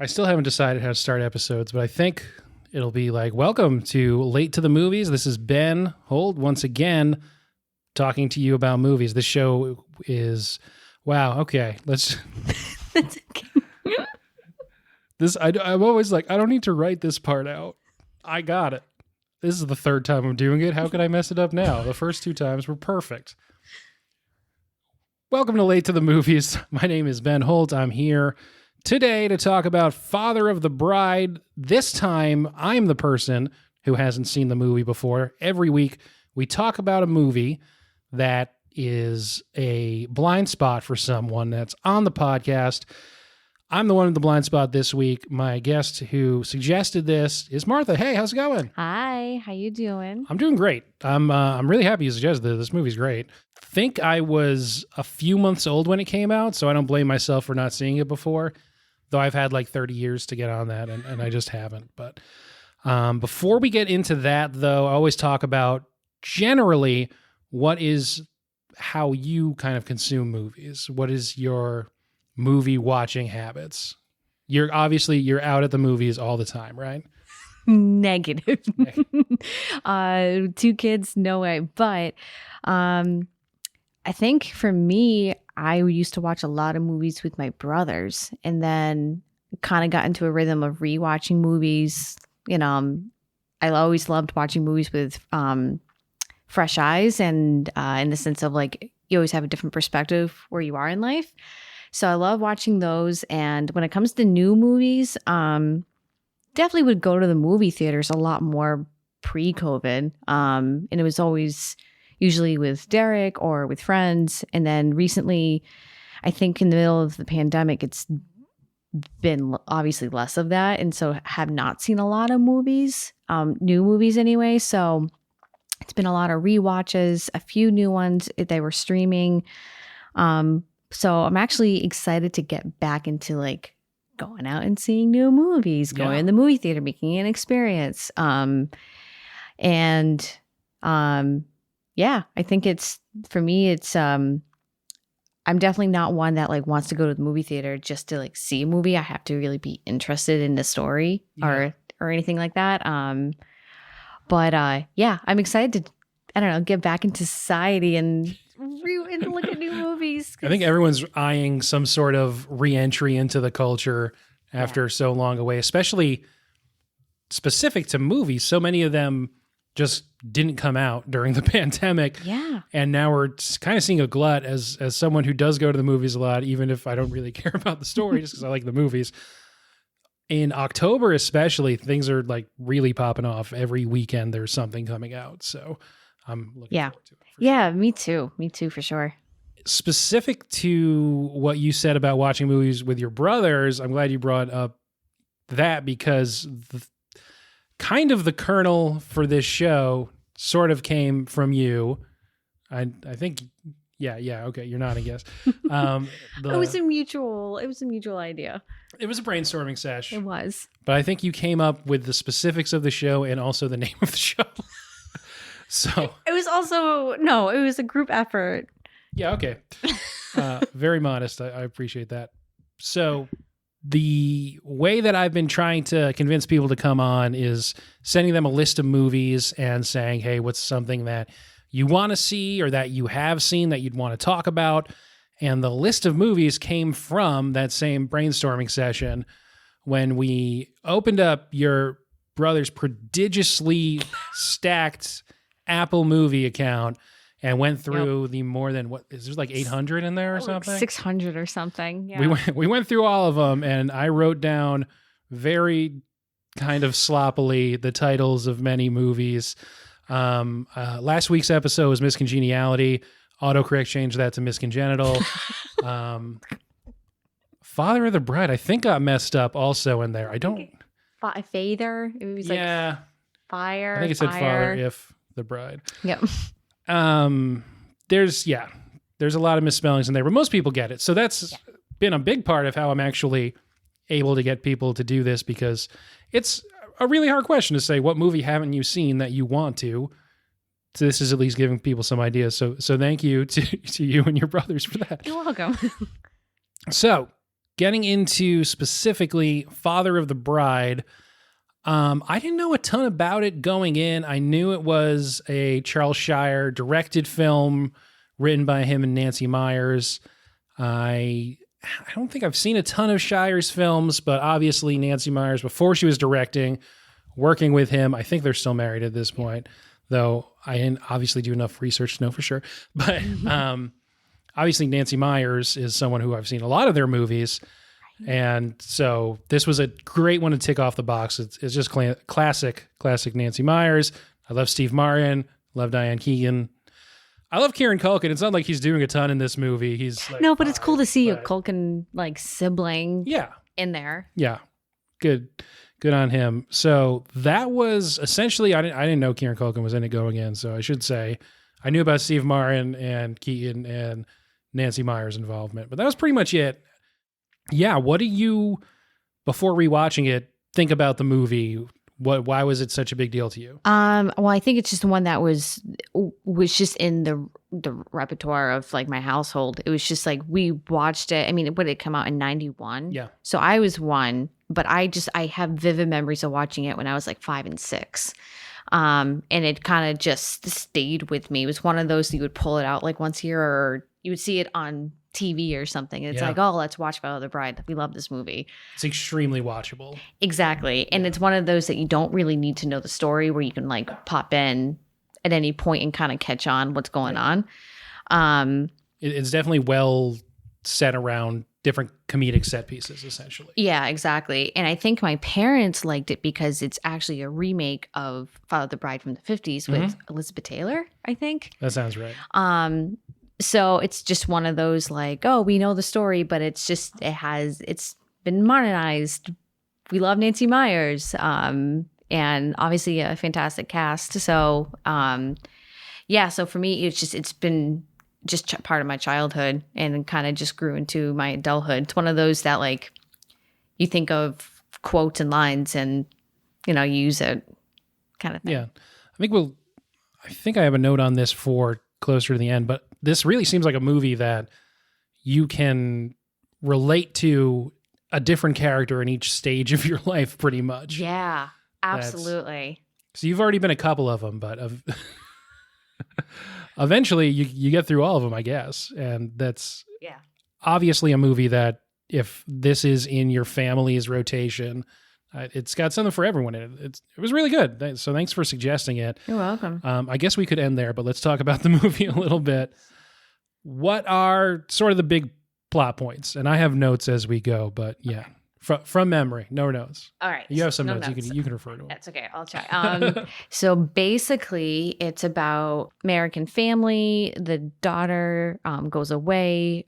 I still haven't decided how to start episodes, but I think it'll be like, welcome to Late to the Movies. This is Ben Holt once again talking to you about movies. This show is, wow, okay, let's... That's okay. I'm always like, I don't need to write this part out. I got it. This is the third time I'm doing it. How could I mess it up now? The first two times were perfect. Welcome to Late to the Movies. My name is Ben Holt. I'm here today to talk about Father of the Bride. This time, I'm the person who hasn't seen the movie before. Every week, we talk about a movie that is a blind spot for someone that's on the podcast. I'm the one with the blind spot this week. My guest who suggested this is Martha. Hey, how's it going? Hi, how you doing? I'm doing great. I'm really happy you suggested this. This movie's great. Think I was a few months old when it came out, so I don't blame myself for not seeing it before, though I've had like 30 years to get on that, and I just haven't. But before we get into that, though, I always talk about generally how you kind of consume movies. What is your movie watching habits? You're out at the movies all the time, right? Negative. 2 kids, no way. But I think for me, I used to watch a lot of movies with my brothers, and then kind of got into a rhythm of rewatching movies. You know, I always loved watching movies with fresh eyes, and in the sense of like you always have a different perspective where you are in life. So I love watching those. And when it comes to new movies, definitely would go to the movie theaters a lot more pre-COVID. And it was always usually with Derek or with friends. And then recently, I think in the middle of the pandemic, it's been obviously less of that. And so have not seen a lot of movies, new movies anyway. So it's been a lot of rewatches, a few new ones they were streaming. So I'm actually excited to get back into like going out and seeing new movies, going in the movie theater, making an experience. I think for me, I'm definitely not one that like wants to go to the movie theater just to like see a movie. I have to really be interested in the story or anything like that. I'm excited to, I don't know, get back into society and look at new movies. I think everyone's eyeing some sort of re-entry into the culture after so long away, especially specific to movies. So many of them just didn't come out during the pandemic. Yeah. And now we're kind of seeing a glut as someone who does go to the movies a lot, even if I don't really care about the story, just because I like the movies. In October especially, things are like really popping off. Every weekend there's something coming out. So I'm looking forward to it. Yeah, me too. Me too, for sure. Specific to what you said about watching movies with your brothers, I'm glad you brought up that because kind of the kernel for this show sort of came from you. I think, okay, you're nodding yes. It was a mutual idea. It was a brainstorming sesh. It was. But I think you came up with the specifics of the show and also the name of the show. So it was a group effort. Yeah, okay. Very modest. I appreciate that. So the way that I've been trying to convince people to come on is sending them a list of movies and saying, hey, what's something that you want to see or that you have seen that you'd want to talk about? And the list of movies came from that same brainstorming session when we opened up your brother's prodigiously stacked Apple movie account and went through the more than there's like 800 in there or something? 600 or something. Yeah. We went through all of them, and I wrote down very kind of sloppily the titles of many movies. Last week's episode was Miscongeniality. Autocorrect changed that to Miscongenital. Father of the Bride, I think got messed up also in there. I don't... Father? It was like fire. I think it said Father if the Bride. Yep. There's a lot of misspellings in there, but most people get it. So that's been a big part of how I'm actually able to get people to do this, because it's a really hard question to say, what movie haven't you seen that you want to? So this is at least giving people some ideas. So thank you to you and your brothers for that. You're welcome. So getting into specifically Father of the Bride, I didn't know a ton about it going in. I knew it was a Charles Shire directed film written by him and Nancy Meyers. I don't think I've seen a ton of Shire's films, but obviously Nancy Meyers, before she was directing, working with him, I think they're still married at this point, though I didn't obviously do enough research to know for sure. But obviously Nancy Meyers is someone who I've seen a lot of their movies. And so this was a great one to tick off the box. It's just classic Nancy Meyers. I love Steve Martin, love Diane Keaton. I love Kieran Culkin. It's not like he's doing a ton in this movie. He's like, no, but it's cool to see a Culkin like sibling in there. Yeah. Good on him. So that was essentially, I didn't know Kieran Culkin was in it going in. So I should say I knew about Steve Martin and Keaton and Nancy Meyers' involvement, but that was pretty much it. Yeah. What do you, before rewatching it, think about the movie? Why was it such a big deal to you? Well, I think it's just one that was just in the repertoire of like my household. It was just like we watched it. I mean, what did it come out in 91? Yeah. So I was 1, but I have vivid memories of watching it when I was like 5 and 6. And it kind of just stayed with me. It was one of those that you would pull it out like once a year, or you would see it on TV or something. It's like, oh, let's watch Father of the Bride. We love this movie. It's extremely watchable. Exactly. And it's one of those that you don't really need to know the story, where you can like pop in at any point and kind of catch on what's going on. It's definitely well set around different comedic set pieces, essentially. Yeah, exactly. And I think my parents liked it because it's actually a remake of Father of the Bride from the 50s with Elizabeth Taylor, I think. That sounds right. So it's just one of those like, oh, we know the story, but it's been modernized. We love Nancy Meyers, and obviously a fantastic cast. So, so for me, it's been just part of my childhood and kind of just grew into my adulthood. It's one of those that like you think of quotes and lines and, you use it kind of thing. Yeah. I think I have a note on this for closer to the end, but this really seems like a movie that you can relate to a different character in each stage of your life, pretty much. Yeah, absolutely. So you've already been a couple of them, but eventually you get through all of them, I guess. And that's obviously a movie that if this is in your family's rotation, it's got something for everyone in it. It was really good. So thanks for suggesting it. You're welcome. I guess we could end there, but let's talk about the movie a little bit. What are sort of the big plot points? And I have notes as we go, but yeah, from memory, no notes. All right. You have some no notes. You can refer to them. That's okay. I'll try. So basically, it's about American family. The daughter goes away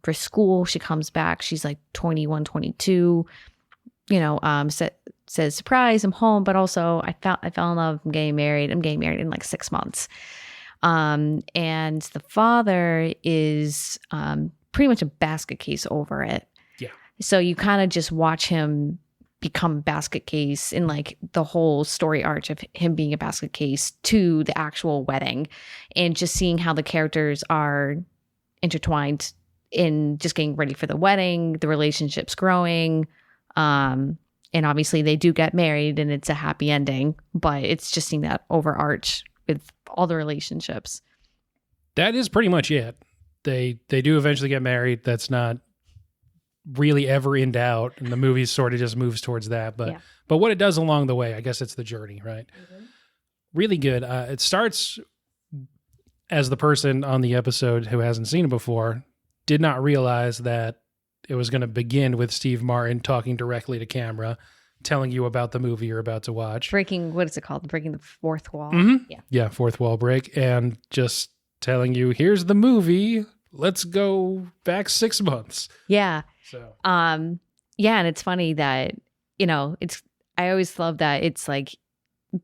for school. She comes back. She's like 21, 22. Says, surprise, I'm home, but also I fell in love. I'm getting married in like 6 months. And the father is pretty much a basket case over it. Yeah. So you kind of just watch him become basket case in like the whole story arc of him being a basket case to the actual wedding, and just seeing how the characters are intertwined in just getting ready for the wedding, the relationship's growing. And obviously they do get married and it's a happy ending, but it's just seeing that overarch with all the relationships. That is pretty much it. They do eventually get married. That's not really ever in doubt. And the movie sort of just moves towards that. But what it does along the way, I guess it's the journey, right? Mm-hmm. Really good. It starts, as the person on the episode who hasn't seen it before, did not realize that it was going to begin with Steve Martin talking directly to camera, telling you about the movie you're about to watch. What is it called? Breaking the fourth wall. Mm-hmm. Yeah, fourth wall break. And just telling you, here's the movie. Let's go back 6 months. Yeah. So. And it's funny that, I always love that it's like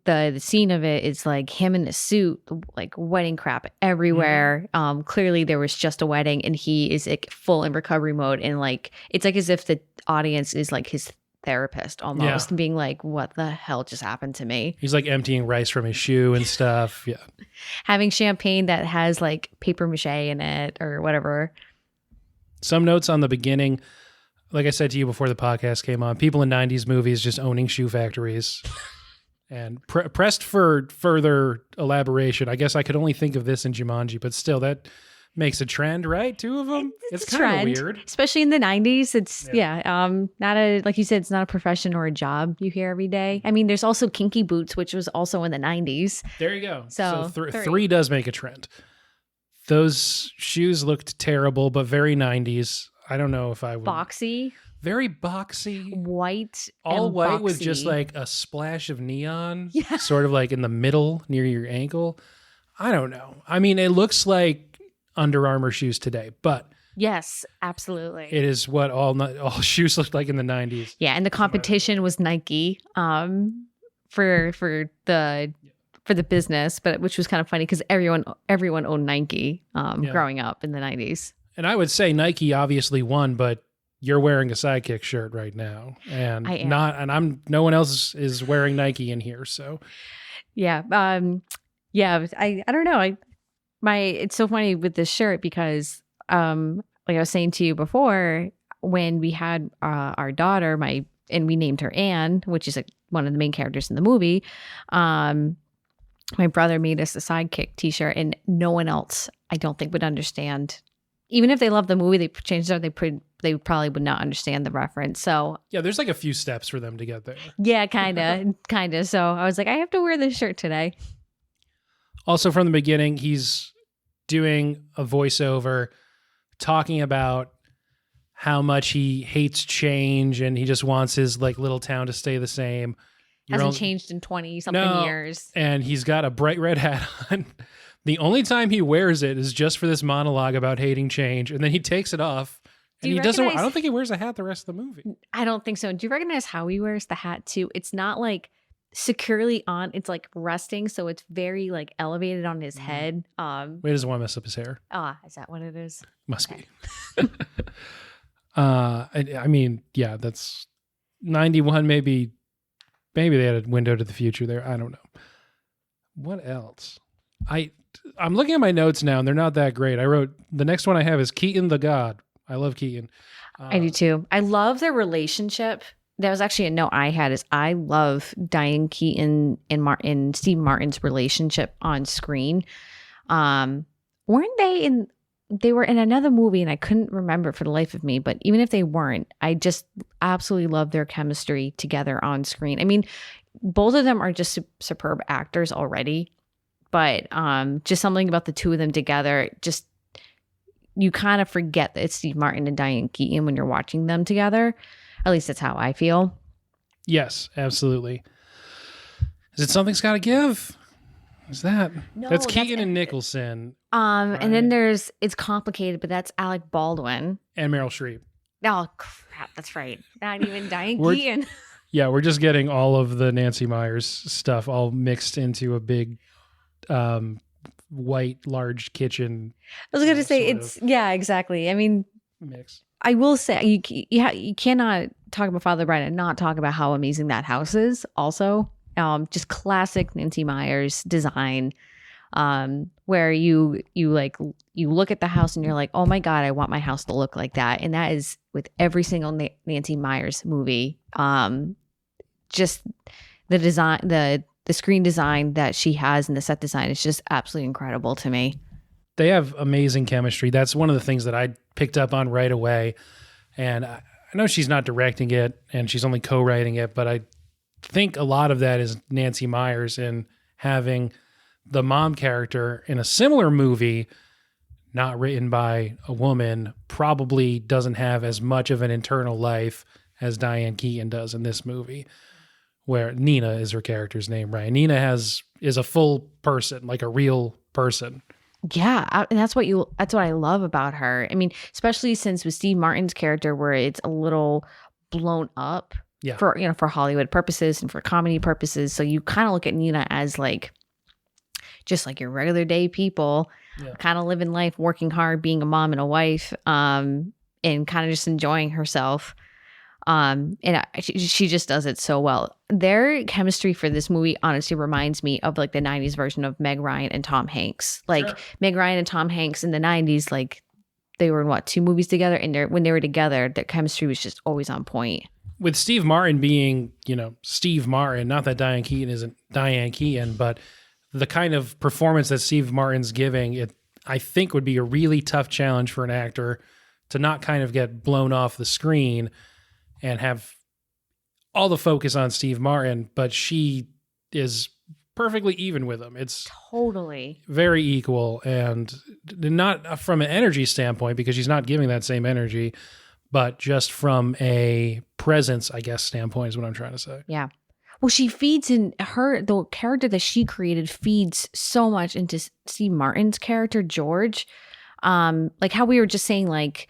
the scene of it is like him in a suit, like wedding crap everywhere. Mm-hmm. Clearly there was just a wedding and he is like full in recovery mode, and like it's like as if the audience is like his therapist almost, being like, what the hell just happened to me? He's like emptying rice from his shoe and stuff. Yeah. Having champagne that has like paper mache in it or whatever. Some notes on the beginning. like I said to you before the podcast came on, people in 90s movies just owning shoe factories. And pressed for further elaboration, I guess I could only think of this in Jumanji, but still, that makes a trend, right? 2 of them? It's kind of weird. Especially in the 90s. It's, not a, like you said, it's not a profession or a job you hear every day. I mean, there's also kinky boots, which was also in the 90s. There you go. So 3 does make a trend. Those shoes looked terrible, but very 90s. I don't know if I would. Boxy. Very boxy. White. All white boxy. with just like a splash of neon, Yeah. sort of like in the middle near your ankle. I don't know. I mean, it looks like Under Armour shoes today, but yes, absolutely. it is what all shoes looked like in the 90s. Yeah, and the competition was Nike for the business, but which was kind of funny because everyone owned Nike growing up in the 90s. And I would say Nike obviously won, but you're wearing a Sidekick shirt right now, and I am. no one else is wearing Nike in here. So yeah, I don't know. It's so funny with this shirt because like I was saying to you before, when we had our daughter, and we named her Anne, which is one of the main characters in the movie. My brother made us a Sidekick T-shirt, and no one else, I don't think, would understand. Even if they love the movie, they changed it. They probably would not understand the reference. So yeah, there's like a few steps for them to get there. Yeah, kind of. So I was like, I have to wear this shirt today. Also, from the beginning, he's doing a voiceover talking about how much he hates change and he just wants his like little town to stay the same. Hasn't changed in 20-something years. And he's got a bright red hat on. The only time he wears it is just for this monologue about hating change, and then he takes it off. And he doesn't. I don't think he wears a hat the rest of the movie. I don't think so. Do you recognize how he wears the hat too? It's not like securely on. It's like resting, so it's very like elevated on his head. He doesn't want to mess up his hair. Is that what it is? Must be. I mean, yeah, that's 91. Maybe they had a window to the future there. I don't know. What else? I'm looking at my notes now, and they're not that great. I wrote the next one I have is Keaton the God. I love Keaton. I do too. I love their relationship. That was actually a note I had. Is I love Diane Keaton and Steve Martin's relationship on screen. Weren't they in? They were in another movie, and I couldn't remember for the life of me. But even if they weren't, I just absolutely love their chemistry together on screen. I mean, both of them are just superb actors already. But just something about the two of them together, just you kind of forget that it's Steve Martin and Diane Keaton when you're watching them together. At least that's how I feel. Yes, absolutely. Is it Something's Gotta Give? Is that? No, that's Keegan and Nicholson. Right? And then It's Complicated, but that's Alec Baldwin. And Meryl Streep. Oh, crap. That's right. Not even Diane Keaton. Yeah, we're just getting all of the Nancy Meyers stuff all mixed into a big white large kitchen. I was going to say yeah, exactly. I mean, mix. I will say you cannot talk about Father Bride and not talk about how amazing that house is. Also, just classic Nancy Meyers design, where you look at the house and you're like, oh my God, I want my house to look like that. And that is with every single Nancy Meyers movie. Just the design, the screen design that she has and the set design is just absolutely incredible to me. They have amazing chemistry. That's one of the things that I picked up on right away. And I know she's not directing it and she's only co-writing it, but I think a lot of that is Nancy Meyers in having the mom character in a similar movie, not written by a woman, probably doesn't have as much of an internal life as Diane Keaton does in this movie, where Nina is her character's name, right? Nina is a full person, like a real person. Yeah, and that's what I love about her. I mean, especially since with Steve Martin's character, where it's a little blown up for Hollywood purposes and for comedy purposes. So you kind of look at Nina as like just like your regular day people, kind of living life, working hard, being a mom and a wife, and kind of just enjoying herself. And she just does it so well. Their chemistry for this movie honestly reminds me of like the 90s version of Meg Ryan and Tom Hanks. Like Meg Ryan and Tom Hanks in the 90s, like they were in 2 movies together, and when they were together, their chemistry was just always on point. With Steve Martin being, Steve Martin, not that Diane Keaton isn't Diane Keaton, but the kind of performance that Steve Martin's giving, it I think would be a really tough challenge for an actor to not kind of get blown off the screen and have all the focus on Steve Martin, but she is perfectly even with him. It's totally very equal, and not from an energy standpoint because she's not giving that same energy, but just from a presence, I guess, standpoint is what I'm trying to say. Yeah. Well, she feeds in the character that she created feeds so much into Steve Martin's character, George. Like how we were just saying, like,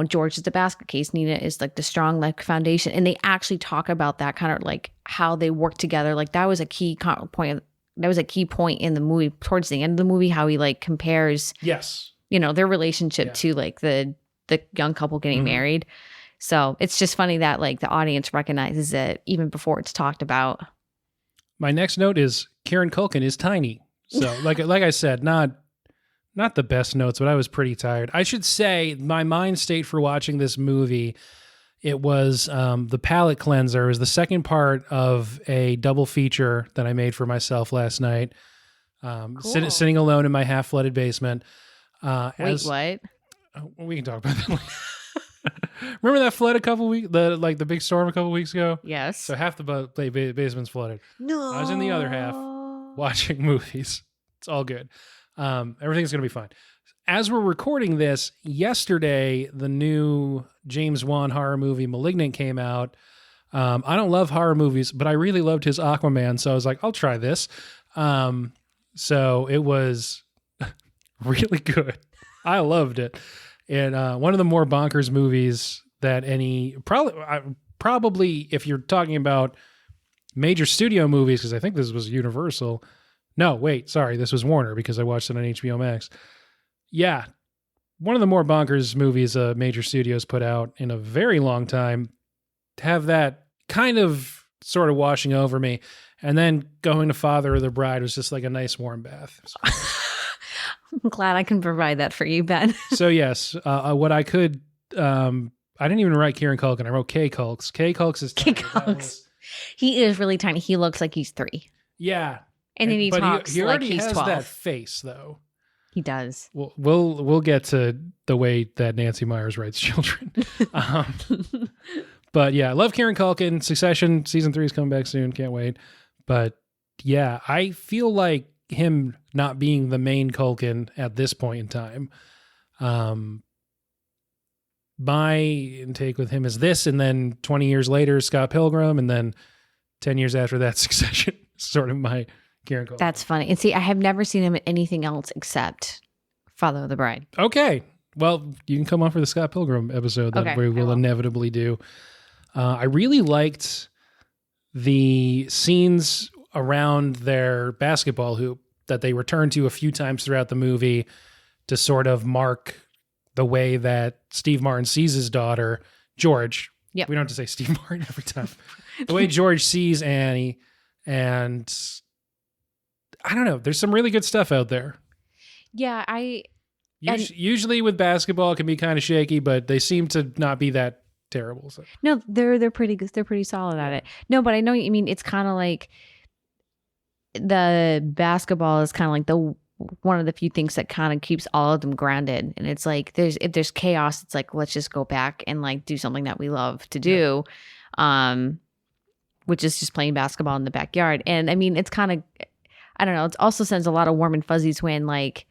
George is the basket case, Nina is like the strong like foundation. And they actually talk about that kind of like how they work together. Like that was a key point. That was a key point in the movie towards the end of the movie, how he like compares, yes, their relationship to like the young couple getting married. So it's just funny that like the audience recognizes it even before it's talked about. My next note is Kieran Culkin is tiny. So like I said, not the best notes, but I was pretty tired. I should say my mind state for watching this movie, it was the palate cleanser. It was the second part of a double feature that I made for myself last night. Cool. Sitting alone in my half-flooded basement. Wait, what? We can talk about that later. Remember that flood the big storm a couple weeks ago? Yes. So half the basement's flooded. No. I was in the other half watching movies. It's all good. Everything's going to be fine. As we're recording this, yesterday, the new James Wan horror movie Malignant came out. I don't love horror movies, but I really loved his Aquaman, so I was like, I'll try this. So it was really good. I loved it. And one of the more bonkers movies that probably if you're talking about major studio movies, because I think this was Universal. No, wait, sorry, this was Warner because I watched it on HBO Max. Yeah, one of the more bonkers movies major studios put out in a very long time. To have that kind of sort of washing over me, and then going to Father of the Bride was just like a nice warm bath. I'm glad I can provide that for you, Ben. So yes, what I could, I didn't even write Kieran Culkin. I wrote K. Culks. K. Culks is tiny. He is really tiny. He looks like he's 3. Yeah. And then he talks he like already he's has 12. that face, though. He does. We'll get to the way that Nancy Meyers writes children. But yeah, I love Kieran Culkin. Succession season 3 is coming back soon. Can't wait. But yeah, I feel like him not being the main Culkin at this point in time. My intake with him is this, and then 20 years later, Scott Pilgrim, and then 10 years after that, Succession. Sort of my Kieran Culkin. That's funny. And see, I have never seen him in anything else except Father of the Bride. Okay. Well, you can come on for the Scott Pilgrim episode that we will inevitably do. I really liked the scenes around their basketball hoop that they return to a few times throughout the movie to sort of mark the way that Steve Martin sees his daughter, George. Yep. We don't have to say Steve Martin every time. The way George sees Annie, and I don't know, there's some really good stuff out there. Yeah, Usually with basketball it can be kind of shaky, but they seem to not be that terrible. So. No, they're pretty good. They're pretty solid at it. No, but I know what you mean. It's kind of like the basketball is kind of like one of the few things that kind of keeps all of them grounded. And it's like if there's chaos, it's like let's just go back and like do something that we love to do, which is just playing basketball in the backyard. And I mean, it's kind of, I don't know. It also sends a lot of warm and fuzzies when like,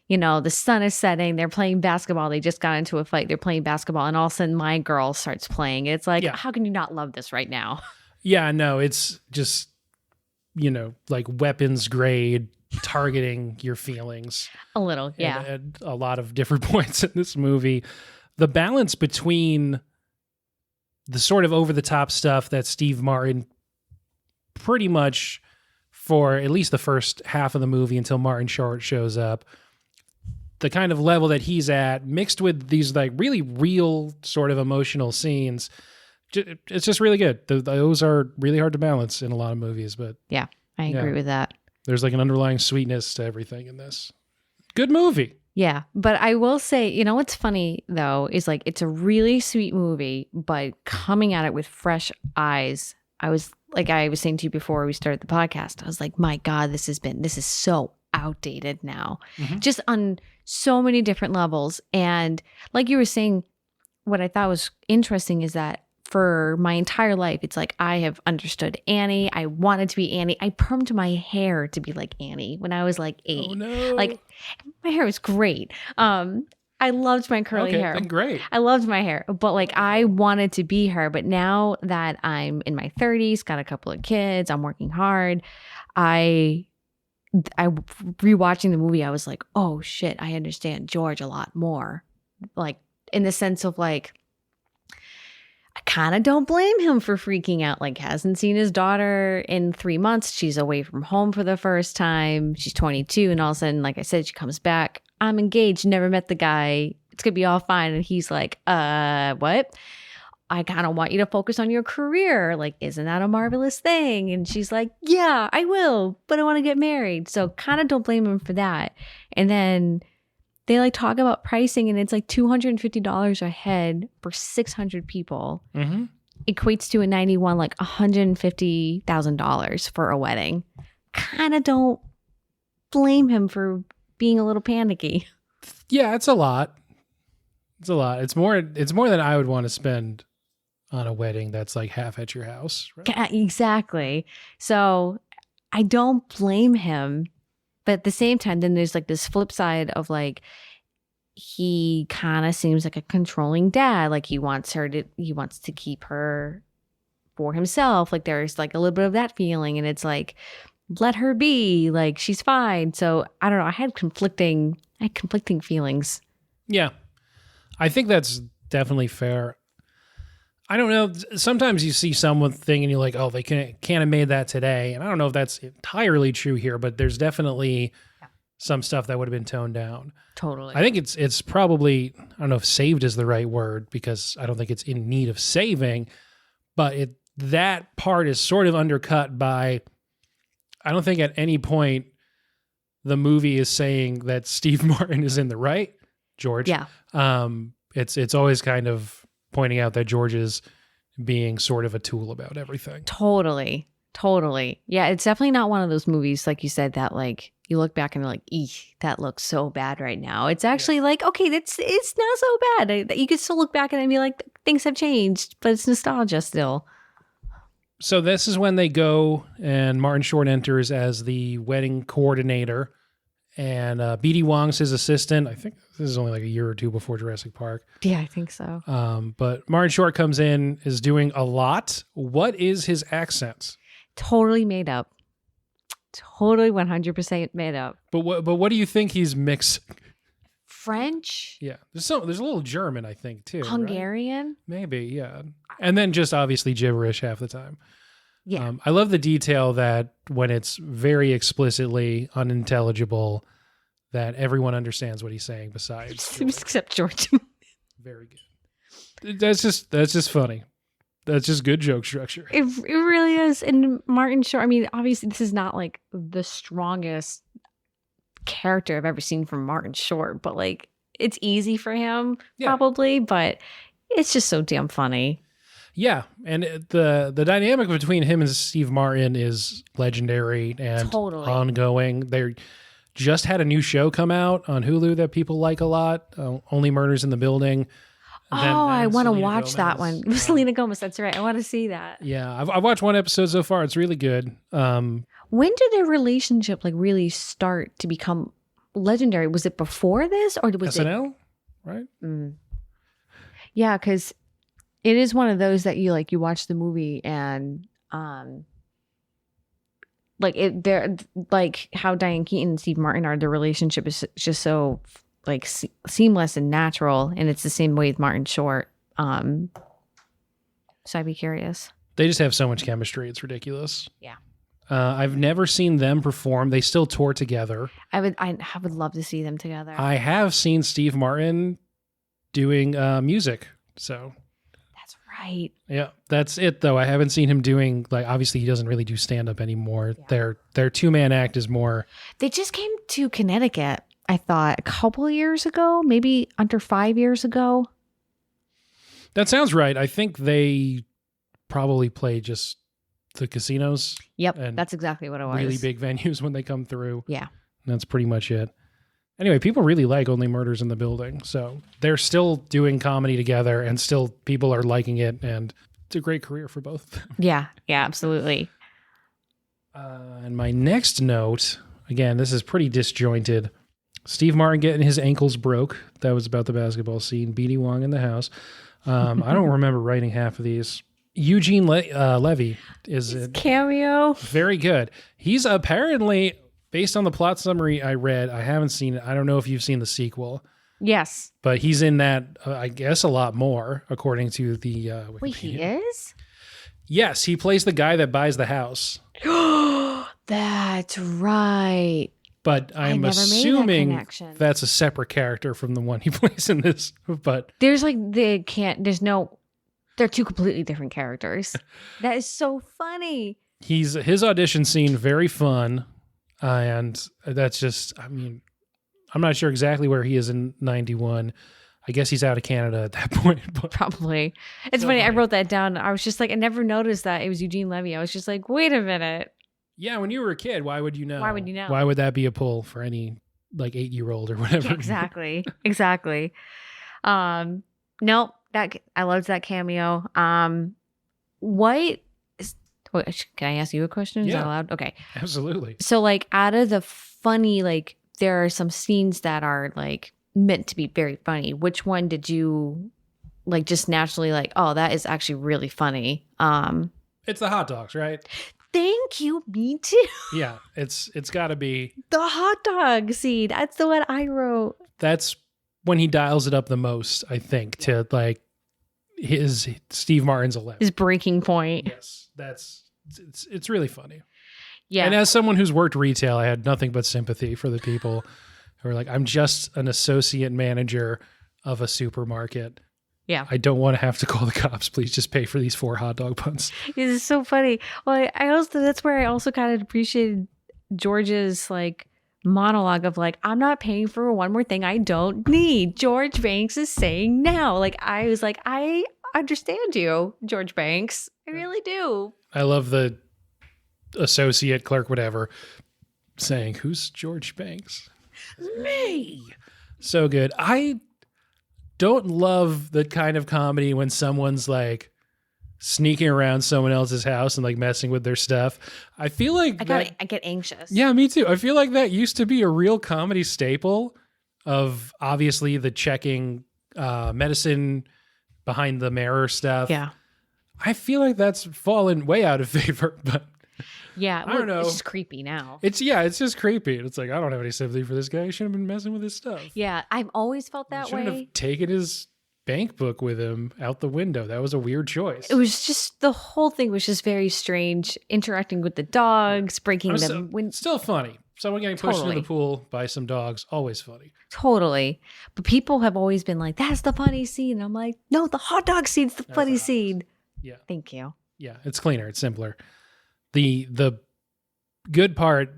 the sun is setting, they're playing basketball. They just got into a fight. They're playing basketball. And all of a sudden my girl starts playing. It's like, how can you not love this right now? Yeah, no, it's just, like weapons grade targeting your feelings. A little, yeah. At a lot of different points in this movie. The balance between the sort of over-the-top stuff that Steve Martin pretty much for at least the first half of the movie until Martin Short shows up, the kind of level that he's at, mixed with these like really real sort of emotional scenes, it's just really good. Those are really hard to balance in a lot of movies, but yeah, I agree with that. There's like an underlying sweetness to everything in this. Good movie. Yeah, but I will say, you know what's funny though is like it's a really sweet movie, but coming at it with fresh eyes, I was like I was saying to you before we started the podcast, I was like, my God, this is so outdated now, just on so many different levels. And like you were saying, what I thought was interesting is that for my entire life, it's like I have understood Annie. I wanted to be Annie. I permed my hair to be like Annie when I was like 8. Oh no! Like my hair was great. I loved my curly hair. Then great. I loved my hair, but like I wanted to be her. But now that I'm in my 30s, got a couple of kids, I'm working hard. I rewatching the movie, I was like, oh shit, I understand George a lot more. Like in the sense of like, I kind of don't blame him for freaking out. Like, hasn't seen his daughter in 3 months. She's away from home for the first time. She's 22. And all of a sudden, like I said, she comes back. I'm engaged, never met the guy. It's going to be all fine. And he's like, what? I kind of want you to focus on your career. Like, isn't that a marvelous thing? And she's like, yeah, I will, but I want to get married. So kind of don't blame him for that. And then they like talk about pricing and it's like $250 a head for 600 people. Equates to a 91, like $150,000 for a wedding. Kind of don't blame him for being a little panicky. Yeah, it's a lot. It's a lot. It's more than I would want to spend on a wedding that's like half at your house. Right? Exactly. So I don't blame him. But at the same time, then there's like this flip side of like, he kind of seems like a controlling dad. Like he wants to keep her for himself. Like there's like a little bit of that feeling. And it's like, let her be, like she's fine. So I don't know. I had conflicting feelings. Yeah. I think that's definitely fair. I don't know. Sometimes you see someone thing and you're like, oh, they can't have made that today. And I don't know if that's entirely true here, but there's definitely some stuff that would have been toned down. Totally. I think it's probably, I don't know if saved is the right word because I don't think it's in need of saving, but that part is sort of undercut by, I don't think at any point the movie is saying that Steve Martin is in the right, George. Yeah. It's always kind of pointing out that George is being sort of a tool about everything. Totally. Yeah, it's definitely not one of those movies, like you said, that like you look back and you're like, eek, that looks so bad right now. It's actually like, okay, it's not so bad. You could still look back at it and be like, things have changed, but it's nostalgia still. So this is when they go and Martin Short enters as the wedding coordinator. And B.D. Wong's his assistant. I think this is only like a year or two before Jurassic Park. Yeah, I think so. But Martin Short comes in, is doing a lot. What is his accent? Totally made up. Totally 100% made up. But what do you think he's mixing? French? Yeah. There's a little German, I think, too. Hungarian? Right? Maybe, yeah. And then just obviously gibberish half the time. Yeah. I love the detail that when it's very explicitly unintelligible, that everyone understands what he's saying besides George. Except George. Very good. That's just funny. That's just good joke structure. It really is. And Martin Short, I mean, obviously this is not like the strongest character I've ever seen from Martin Short, but like it's easy for him probably, but it's just so damn funny. Yeah, and the dynamic between him and Steve Martin is legendary and ongoing. They just had a new show come out on Hulu that people like a lot, Only Murders in the Building. I want to watch that one. Selena Gomez, that's right. I want to see that. Yeah, I've watched one episode so far. It's really good. When did their relationship like really start to become legendary? Was it before this or was SNL? Right? Yeah, because it is one of those that you watch the movie and they're like how Diane Keaton and Steve Martin are. Their relationship is just so like seamless and natural, and it's the same way with Martin Short. So I'd be curious. They just have so much chemistry; it's ridiculous. Yeah. I've never seen them perform. They still tour together. I would love to see them together. I have seen Steve Martin doing music, so. Right. Yeah, that's it though. I haven't seen him doing obviously he doesn't really do stand up anymore. Yeah. Their 2-man act is more. They just came to Connecticut. I thought a couple of years ago, maybe under 5 years ago. That sounds right. I think they probably play just the casinos. Yep, and that's exactly what it was. really big venues when they come through. Yeah. That's pretty much it. Anyway, people really like Only Murders in the Building. So they're still doing comedy together and still people are liking it. And it's a great career for both of them. Yeah, absolutely. And my next note, again, this is pretty disjointed. Steve Martin getting his ankles broke. That was about the basketball scene. B.D. Wong in the house. I don't remember writing half of these. Eugene Levy is His cameo. very good. He's apparently, based on the plot summary I read, I haven't seen it. I don't know if you've seen the sequel, Yes. but he's in that, I guess, a lot more, according to the Wikipedia. Wait, he is? Yes, he plays the guy that buys the house. That's right. But I'm never made that assuming connection. that's a separate character from the one he plays in this. But There's they're two completely different characters. That is so funny. his audition scene, very fun. And that's just, I mean, I'm not sure exactly where he is in 91. I guess he's out of Canada at that point. But Probably. It's So funny. I funny. wrote that down. I was just like, I never noticed that it was Eugene Levy. I was just like, wait a minute. yeah, when you were a kid, why would you know? Why would you know? Why would that be a pull for any like 8-year-old or whatever? Exactly. Exactly. Nope. I loved that cameo. What is, can I ask you a question? Is Yeah. that allowed? Okay. Absolutely. So like out of the funny, like there are some scenes that are like meant to be very funny. Which one did you like just naturally like, oh, that is actually really funny? It's the hot dogs, right? Thank you. Me too. Yeah, it's got to be. The hot dog scene. That's the one I wrote. That's when he dials it up the most, I think, to like his Steve Martin's 11. His breaking point. Yes, it's really funny. Yeah. And as someone who's worked retail, I had nothing but sympathy for the people who are like, I'm just an associate manager of a supermarket. Yeah. I don't want to have to call the cops. Please just pay for these 4 hot dog buns. This is so funny. Well, I also that's where I also kind of appreciated George's like monologue of like, I'm not paying for one more thing I don't need. George Banks is saying now. Like I was like, I understand you, George Banks. I really do. I love the associate clerk, whatever, saying, who's George Banks? Me. So good. I don't love the kind of comedy when someone's like sneaking around someone else's house and like messing with their stuff. I feel like I get anxious. yeah, me too. I feel like that used to be a real comedy staple of obviously the checking medicine behind the mirror stuff. Yeah. I feel like that's fallen way out of favor, but Yeah. I don't know. It's just creepy now. it's just creepy. It's like, I don't have any sympathy for this guy. He shouldn't have been messing with his stuff. Yeah. I've always felt He that shouldn't way. have taken his bank book with him out the window. That was a weird choice. It was just the whole thing was just very strange. Interacting with the dogs, breaking them. Still funny. Someone getting pushed into Totally. the pool by some dogs, always funny. Totally. But people have always been like, that's the funny scene. And I'm like, no, the hot dog scene's the That's funny the hot dog scene. Yeah. Thank you. Yeah, it's cleaner, it's simpler. The good part,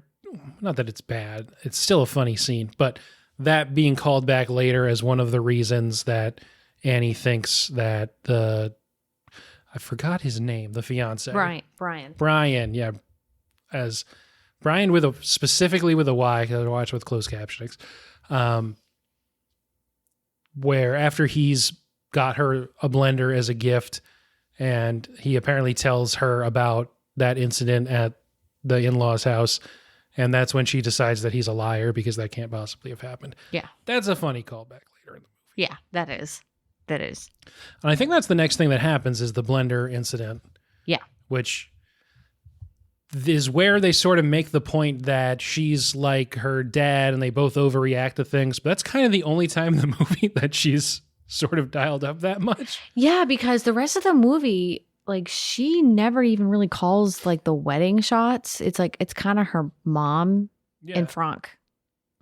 not that it's bad, it's still a funny scene, but that being called back later as one of the reasons that Annie thinks that I forgot his name, the fiance. Brian, yeah. As Brian specifically with a Y, because I watch with closed captionings. Where after he's got her a blender as a gift, and he apparently tells her about that incident at the in-laws' house, and that's when she decides that he's a liar because that can't possibly have happened. Yeah. That's a funny callback later in the movie. Yeah, that is. And I think that's the next thing that happens is the blender incident. Yeah. Which is where they sort of make the point that she's like her dad and they both overreact to things. But that's kind of the only time in the movie that she's sort of dialed up that much. Yeah, because the rest of the movie, like she never even really calls like the wedding shots. It's like, it's kind of her mom and Frank.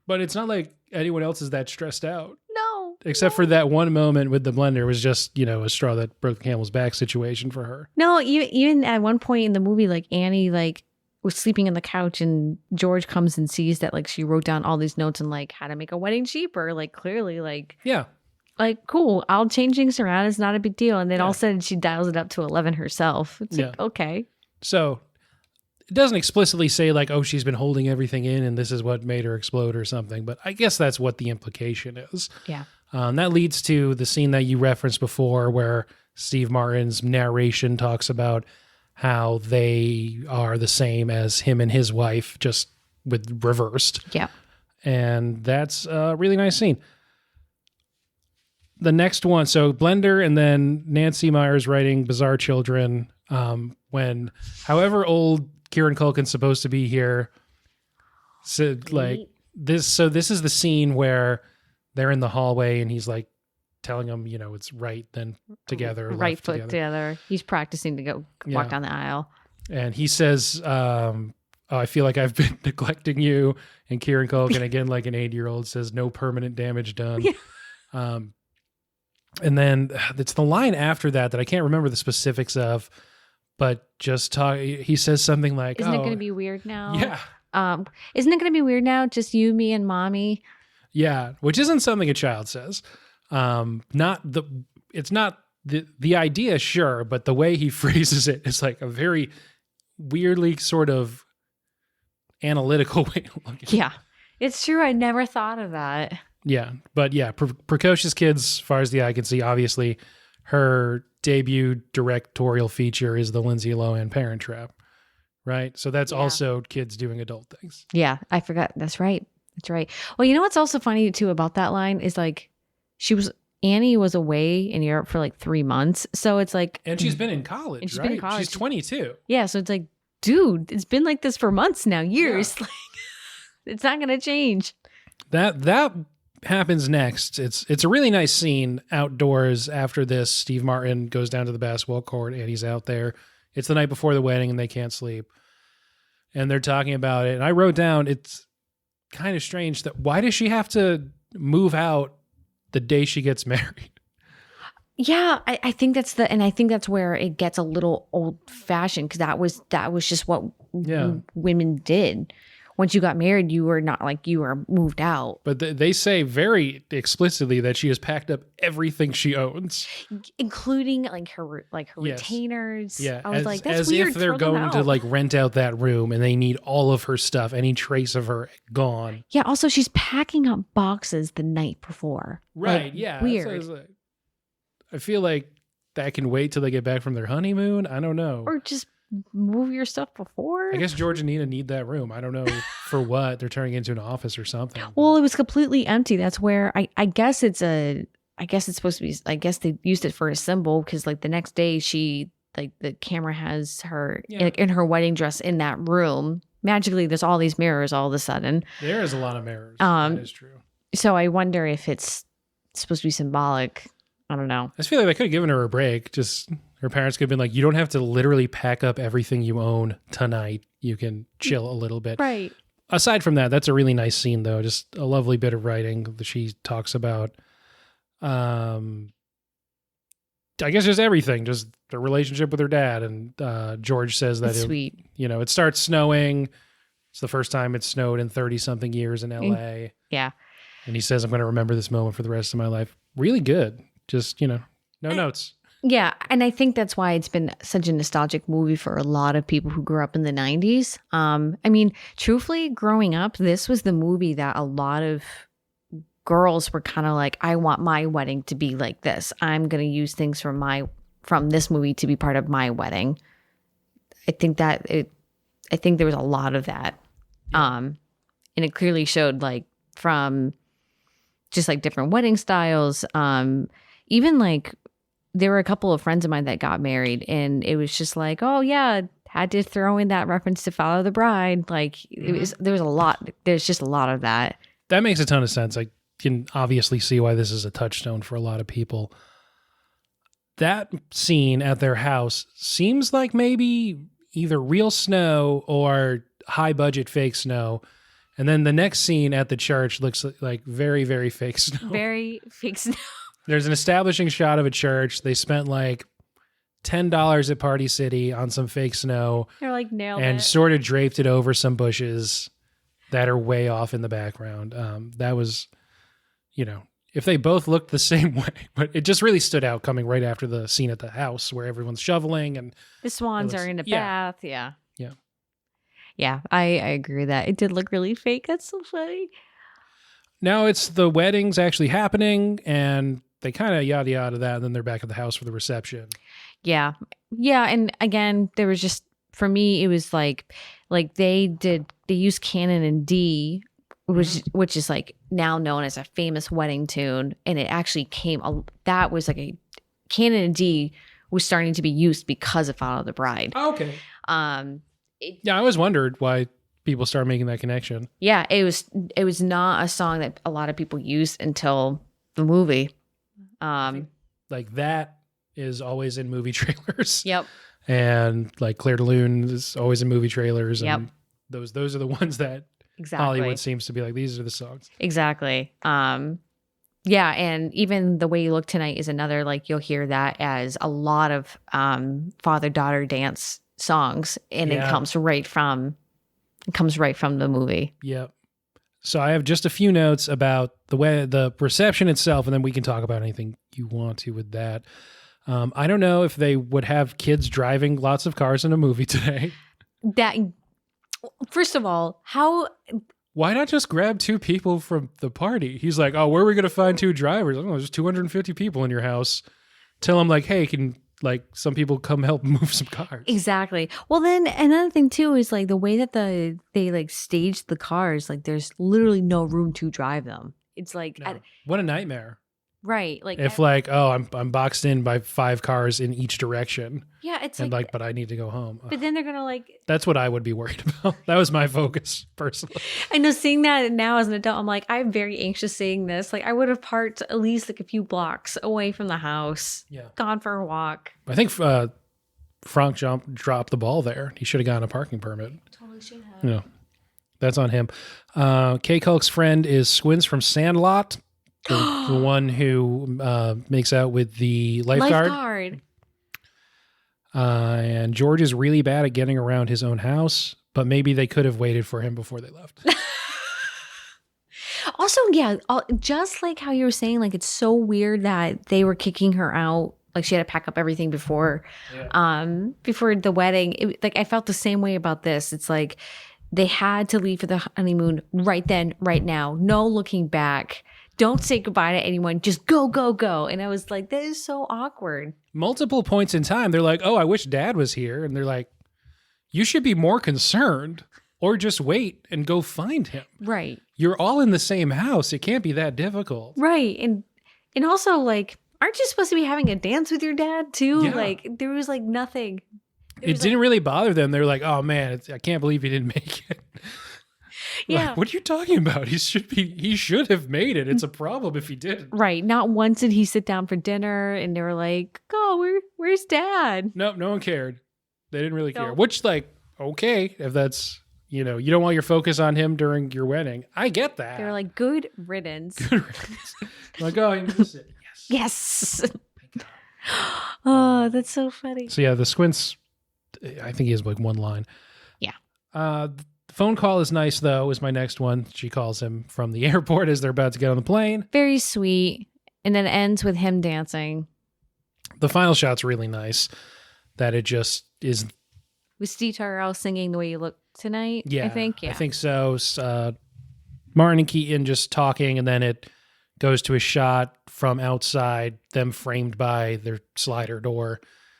But it's not like anyone else is that stressed out. No. Except for that one moment with the blender was just, a straw that broke the camel's back situation for her. No, even at one point in the movie, like Annie like was sleeping on the couch, and George comes and sees that like she wrote down all these notes and like how to make a wedding cheaper. Like clearly, like Yeah. like cool. I'll change things around. It's not a big deal. And then all of a sudden she dials it up to 11 herself. It's like, okay. So it doesn't explicitly say like, oh, she's been holding everything in and this is what made her explode or something. But I guess that's what the implication is. Yeah. That leads to the scene that you referenced before where Steve Martin's narration talks about how they are the same as him and his wife, just with reversed. Yeah. And that's a really nice scene. The next one, so Blender and then Nancy Meyers writing Bizarre Children. When, however old Kieran Culkin's supposed to be here, so like this. So this is the scene where they're in the hallway and he's like telling them, you know, it's right then together, right left foot together. He's practicing to go walk down the aisle. And he says, oh, I feel like I've been neglecting you. And Kieran Culkin, again, like an 8-year-old, says, no permanent damage done. Yeah. And then it's the line after that I can't remember the specifics of, but just he says something like, isn't it going to be weird now? Yeah. Isn't it going to be weird now? Just you, me, and mommy. Yeah. Which isn't something a child says. It's not the idea, sure, but the way he phrases it is like a very weirdly sort of analytical way of looking. Yeah. It's true. I never thought of that. Yeah. But yeah, Precocious Kids, as far as the eye can see, obviously her debut directorial feature is the Lindsay Lohan Parent Trap, right? So that's also kids doing adult things. Yeah, I forgot. That's right. That's right. Well, you know what's also funny too about that line is like Annie was away in Europe for like 3 months. So it's like, and she's been in college, and she's right? been in college. She's 22. Yeah. So it's like, dude, it's been like this for months now, years. Yeah. Like, it's not going to change. That happens next. It's a really nice scene outdoors after this. Steve Martin goes down to the basketball court and he's out there. It's the night before the wedding and they can't sleep. And they're talking about it. And I wrote down, it's kind of strange that why does she have to move out the day she gets married? Yeah, I think that's where it gets a little old fashioned, because that was just what women did. Once you got married, you were not like you were moved out. But they say very explicitly that she has packed up everything she owns, including her retainers. Yeah, I was like, that's as weird. if they're going to like rent out that room and they need all of her stuff, any trace of her gone. Yeah. Also, she's packing up boxes the night before. Right. Like, yeah. Weird. I feel like that can wait till they get back from their honeymoon. I don't know. Or just move your stuff before. I guess George and Nina need that room. I don't know for what. They're turning it into an office or something. Well, it was completely empty. That's where I guess it's supposed to be. I guess they used it for a symbol, because like the next day she the camera has her in her wedding dress in that room. Magically, there's all these mirrors all of a sudden. There is a lot of mirrors. That is true. So I wonder if it's supposed to be symbolic. I don't know. I just feel like they could have given her a break. Just her parents could have been like, you don't have to literally pack up everything you own tonight. You can chill a little bit. Right. Aside from that, that's a really nice scene, though. Just a lovely bit of writing that she talks about. I guess just everything, just the relationship with her dad. And George says that sweet. It starts snowing. It's the first time it's snowed in 30-something years in LA. Yeah. And he says, I'm going to remember this moment for the rest of my life. Really good. Just, no notes. Yeah. And I think that's why it's been such a nostalgic movie for a lot of people who grew up in the 90s. I mean, truthfully, growing up, this was the movie that a lot of girls were kind of like, I want my wedding to be like this. I'm going to use things from this movie to be part of my wedding. I think there was a lot of that. And it clearly showed like from just like different wedding styles. Even like there were a couple of friends of mine that got married, and it was just like, oh yeah, had to throw in that reference to Follow the Bride. Like there's just a lot of that. That makes a ton of sense. I can obviously see why this is a touchstone for a lot of people. That scene at their house seems like maybe either real snow or high budget fake snow. And then the next scene at the church looks like very, very fake snow. Very fake snow. There's an establishing shot of a church. They spent like $10 at Party City on some fake snow They're like nailed and it. sort of draped it over some bushes that are way off in the background. That was, if they both looked the same way, but it just really stood out coming right after the scene at the house where everyone's shoveling and The swans are in a bath. Yeah. Yeah. Yeah, I agree with that. It did look really fake. That's so funny. Now it's the wedding's actually happening and they kind of yada yada that, and then they're back at the house for the reception. Yeah. Yeah. And again, there was just, for me, it was like they used Canon and D, which is like now known as a famous wedding tune. And it actually that was like Canon and D was starting to be used because of Follow the Bride. Oh, okay. I always wondered why people started making that connection. Yeah. It was not a song that a lot of people used until the movie. Like that is always in movie trailers. Yep. And like Claire de Lune is always in movie trailers. Yep. And those are the ones that Hollywood seems to be like, these are the songs. Exactly. Yeah. And even The Way You Look Tonight is another, like you'll hear that as a lot of father-daughter dance songs. And it comes right from the movie. Yep. So I have just a few notes about the reception itself, and then we can talk about anything you want to with that. I don't know if they would have kids driving lots of cars in a movie today. First of all, why not just grab two people from the party? He's like, oh, where are we going to find two drivers? I don't know, there's 250 people in your house. Tell them like, hey, can like some people come help move some cars? Exactly. Well, then another thing too is like the way that they like staged the cars, like there's literally no room to drive them. It's like, what a nightmare. Right. Like if I'm boxed in by 5 cars in each direction. Yeah. It's and but I need to go home. But then they're going to like. That's what I would be worried about. That was my focus personally. I know, seeing that now as an adult, I'm like, I'm very anxious seeing this. Like I would have parked at least like a few blocks away from the house. Yeah. Gone for a walk. I think Frank dropped the ball there. He should have gotten a parking permit. Totally should have. Yeah. That's on him. Kay Culk's friend is Squints from Sandlot. The one who makes out with the lifeguard. And George is really bad at getting around his own house, but maybe they could have waited for him before they left. Also, yeah, just like how you were saying, like it's so weird that they were kicking her out. Like she had to pack up everything before the wedding. Like I felt the same way about this. It's like they had to leave for the honeymoon right then, right now. No looking back. Don't say goodbye to anyone. Just go, go, go. And I was like, that is so awkward. Multiple points in time, they're like, oh, I wish Dad was here. And they're like, you should be more concerned or just wait and go find him. Right. You're all in the same house. It can't be that difficult. Right. And also, like, aren't you supposed to be having a dance with your dad too? Yeah. Like, there was like nothing. It didn't really bother them. They were like, oh man, I can't believe he didn't make it. Yeah. Like, what are you talking about? He should have made it. It's a problem if he didn't. Right. Not once did he sit down for dinner and they were like, oh, where's Dad? Nope, no one cared. They didn't really care. Which, like, okay, if that's, you don't want your focus on him during your wedding. I get that. They were like, good riddance. Good riddance. Like, oh, you missed it. Yes. Oh, that's so funny. So yeah, the Squints, I think he has like one line. Yeah. The phone call is nice though, is my next one. She calls him from the airport as they're about to get on the plane. Very sweet. And then it ends with him dancing. The final shot's really nice. That it just is. Was Steve Tyrell singing The Way You Look Tonight? Yeah. I think. Yeah. I think so. Martin and Keaton just talking, and then it goes to a shot from outside, them framed by their slider door.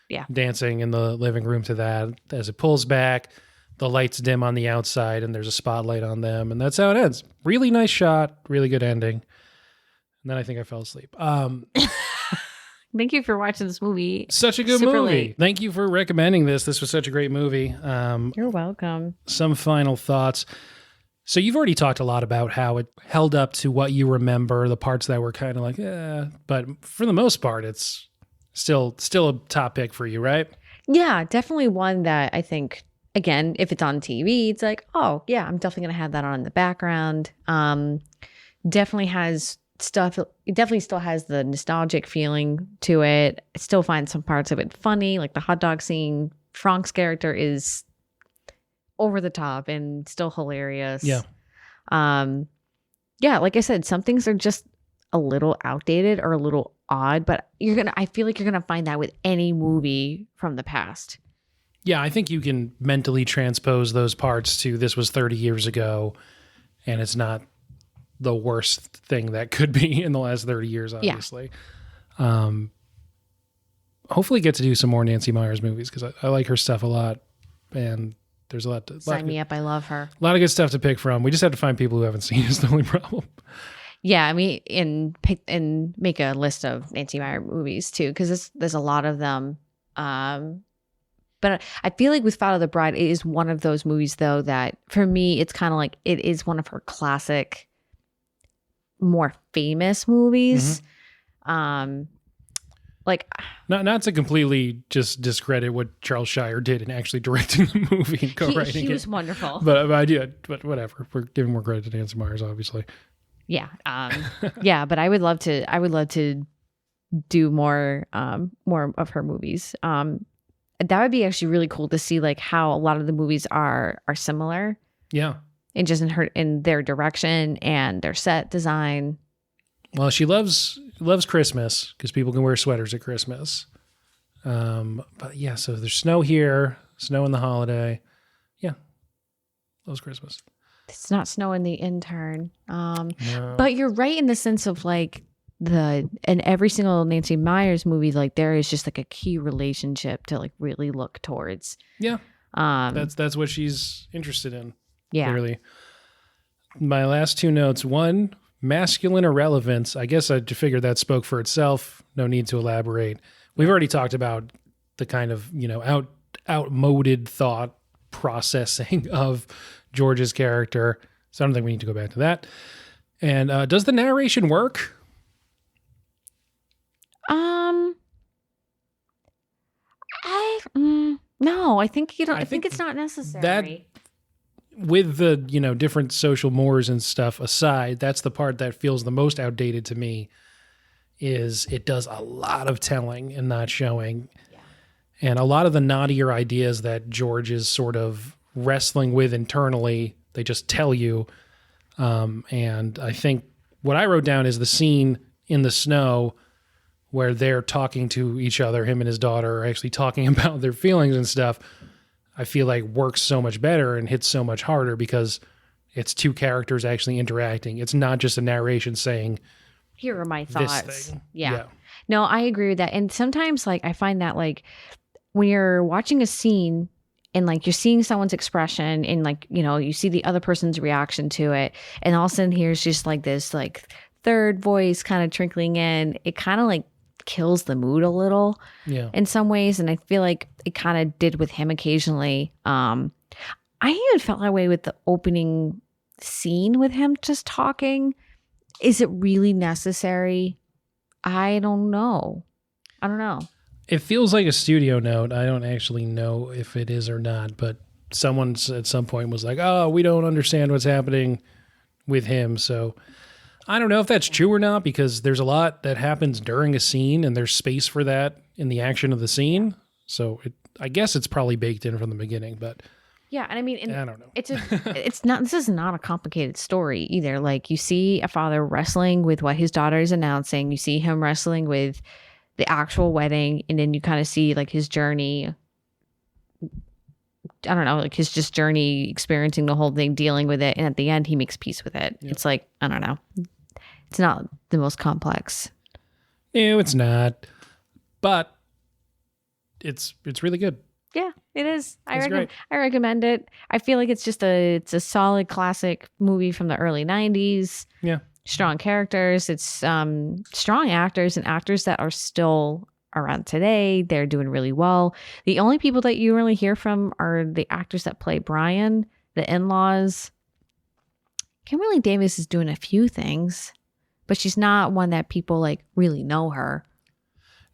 Yeah. Dancing in the living room to that. As it pulls back, the lights dim on the outside and there's a spotlight on them. And that's how it ends. Really nice shot. Really good ending. And then I think I fell asleep. Thank you for watching this movie. Such a good movie. Late. Thank you for recommending this. This was such a great movie. You're welcome. Some final thoughts. So you've already talked a lot about how it held up to what you remember, the parts that were kind of like, but for the most part, it's still a top pick for you, right? Yeah, definitely one that I think, again, if it's on TV, it's like, oh yeah, I'm definitely going to have that on in the background. Definitely has stuff. It definitely still has the nostalgic feeling to it. I still find some parts of it funny, like the hot dog scene. Frank's character is over the top and still hilarious. Yeah. Yeah, like I said, some things are just a little outdated or a little odd, but I feel like you're gonna find that with any movie from the past. Yeah, I think you can mentally transpose those parts to this was 30 years ago, and it's not the worst thing that could be in the last 30 years, obviously. Yeah. Hopefully get to do some more Nancy Meyers movies because I like her stuff a lot, and there's a lot to sign me up. I love her. A lot of good stuff to pick from. We just have to find people who haven't seen it is the only problem. Yeah, I mean, and make a list of Nancy Meyers movies too, because there's a lot of them. But I feel like with Father of the Bride, it is one of those movies though that for me, it's kind of like it is one of her classic, more famous movies. Mm-hmm. Like not to completely just discredit what Charles Shire did in actually directing the movie and co-writing it. He was wonderful. But I do, but whatever. We're giving more credit to Nancy Meyers, obviously. Yeah. Yeah, but I would love to do more of her movies. That would be actually really cool to see like how a lot of the movies are similar. Yeah. And just in their direction and their set design. Well, she loves Christmas because people can wear sweaters at Christmas. But yeah, so there's snow here, snow in the holiday. Yeah. Loves Christmas. It's not snow in The Intern. No. But you're right in the sense of like in every single Nancy Meyers movie, like there is just like a key relationship to like really look towards. Yeah. That's what she's interested in. Yeah. Clearly. My last two notes. One, masculine irrelevance. I guess I figured that spoke for itself. No need to elaborate. We've already talked about the kind of, outmoded thought processing of George's character. So I don't think we need to go back to that. And does the narration work? No, I think you don't. I think it's not necessary. With the, different social mores and stuff aside, that's the part that feels the most outdated to me, is it does a lot of telling and not showing. Yeah. And a lot of the naughtier ideas that George is sort of wrestling with internally, they just tell you. And I think what I wrote down is the scene in the snow where they're talking to each other, him and his daughter are actually talking about their feelings and stuff. I feel like works so much better and hits so much harder because it's two characters actually interacting. It's not just a narration saying, here are my thoughts. Yeah. No, I agree with that. And sometimes like I find that like when you're watching a scene and like you're seeing someone's expression and like, you see the other person's reaction to it, and all of a sudden here's just like this like third voice kind of trickling in, it kind of like kills the mood a little in some ways. And I feel like it kind of did with him occasionally. I even felt that way with the opening scene with him just talking. Is it really necessary? I don't know. It feels like a studio note. I don't actually know if it is or not, but someone at some point was like, oh, we don't understand what's happening with him. So I don't know if that's true or not, because there's a lot that happens during a scene and there's space for that in the action of the scene. So I guess it's probably baked in from the beginning, but yeah. And I mean, I don't know. This is not a complicated story either. Like you see a father wrestling with what his daughter is announcing. You see him wrestling with the actual wedding. And then you kind of see like his journey. I don't know, like his just journey experiencing the whole thing, dealing with it. And at the end, he makes peace with it. Yep. It's like, I don't know. It's not the most complex. No, it's not. But it's really good. Yeah, it is. I recommend it. I feel like it's a solid classic movie from the early 90s. Yeah. Strong characters. It's strong actors and actors that are still around today. They're doing really well. The only people that you really hear from are the actors that play Brian, the in-laws. Kimberly Davis is doing a few things, but she's not one that people like really know her.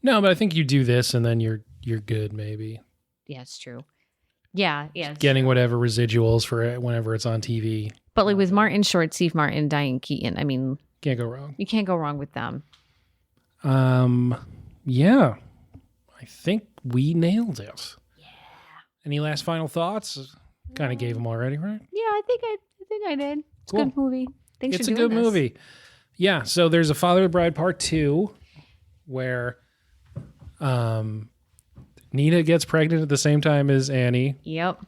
No, but I think you do this and then you're good, maybe. Yeah, it's true. Yeah. Getting whatever residuals for it whenever it's on TV. But like with Martin Short, Steve Martin, Diane Keaton, I mean, Can't go wrong. You can't go wrong with them. Yeah. I think we nailed it. Yeah. Any last final thoughts? Kind of gave them already, right? Yeah, I think I did. It's Cool. a good movie. Thanks It's for a doing good this. movie. Yeah, so there's a Father of the Bride Part 2 where Nina gets pregnant at the same time as Annie. Yep.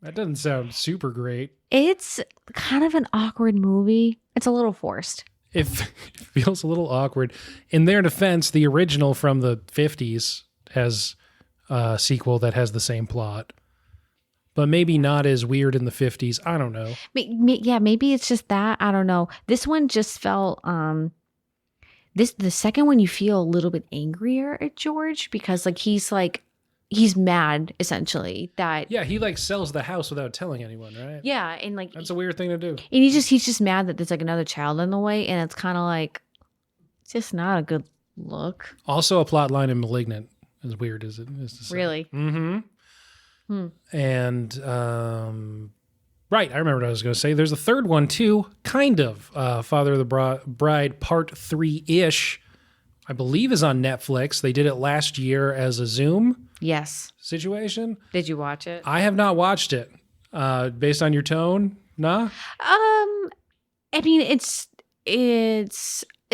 That doesn't sound super great. It's kind of an awkward movie. It's a little forced. It feels a little awkward. In their defense, the original from the 50s has a sequel that has the same plot, but maybe not as weird in the 50s. I don't know. Yeah, maybe it's just that. I don't know. This one just felt the second one you feel a little bit angrier at George because he's mad essentially that Yeah, he like sells the house without telling anyone, right? yeah, and like That's a weird thing to do. and he's just mad that there's like another child in the way, and it's kind of like it's just not a good look. Also a plot line in Malignant, as weird as it is to say. Really? Mm-hmm. And right, I remember what I was going to say. There's a third one too, kind of. Father of the Bride Part 3-ish, I believe is on Netflix. They did it last year as a Zoom Yes. situation. Did you watch it? I have not watched it. Based on your tone, nah? I mean, it's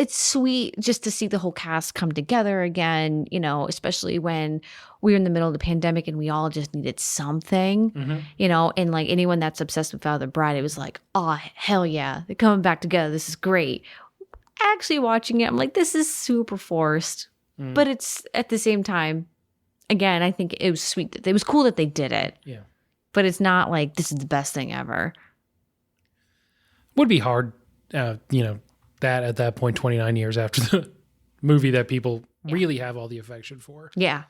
sweet just to see the whole cast come together again, you know, especially when we were in the middle of the pandemic and we all just needed something, Mm-hmm. you know, and like anyone that's obsessed with Father of the Bride, it was like, oh, hell yeah, they're coming back together. This is great. Actually watching it, I'm like, this is super forced, but it's at the same time, again, I think it was sweet. It was cool that they did it. Yeah. But it's not like this is the best thing ever. Would be hard, that at that point, 29 years after the movie that people really have all the affection for. Yeah.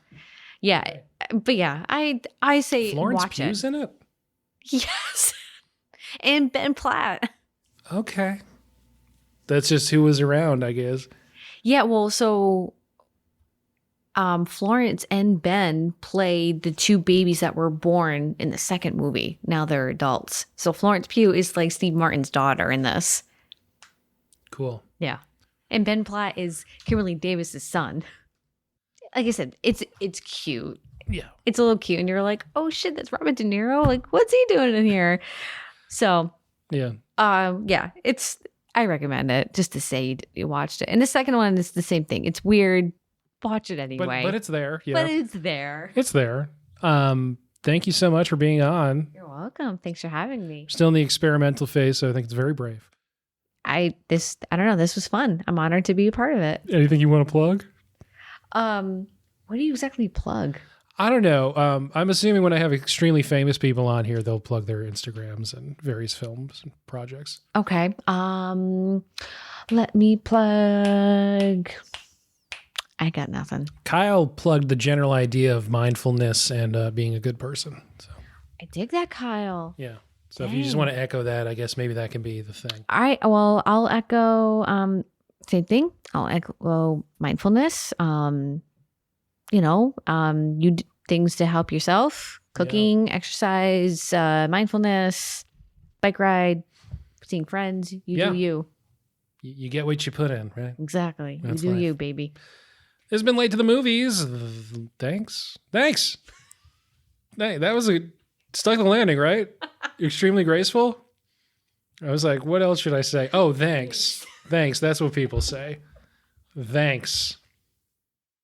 Yeah. But yeah, I say Florence watch Pugh's it. in it? Yes. And Ben Platt. Okay. That's just who was around, I guess. Yeah, well, so Florence and Ben played the two babies that were born in the second movie. Now they're adults. So Florence Pugh is like Steve Martin's daughter in this. Cool. Yeah. And Ben Platt is Kimberly Davis's son. Like I said, it's cute. Yeah. It's a little cute. And you're like, oh shit, that's Robert De Niro. Like, what's he doing in here? So Yeah. yeah, I recommend it just to say you watched it. And the second one is the same thing. It's weird. Watch it anyway. But it's there. Yeah. But it's there. It's there. Thank you so much for being on. You're welcome. Thanks for having me. Still in the experimental phase, so I think it's very brave. I don't know. This was fun. I'm honored to be a part of it. Anything you want to plug? What do you exactly plug? I don't know. I'm assuming when I have extremely famous people on here, they'll plug their Instagrams and various films and projects. Okay. Let me plug. I got nothing. Kyle plugged the general idea of mindfulness and being a good person. So I dig that, Kyle. yeah. So if you just want to echo that, I guess maybe that can be the thing. All right. Well, I'll echo same thing. I'll echo mindfulness. You do things to help yourself. Cooking, exercise, mindfulness, bike ride, seeing friends. You do you. You get what you put in, right? Exactly. That's you do life. you, baby. It's been late to the movies. Thanks. Hey, that was a stuck the landing, right? Extremely graceful. I was like, what else should I say? Oh, thanks. Thanks. That's what people say. Thanks.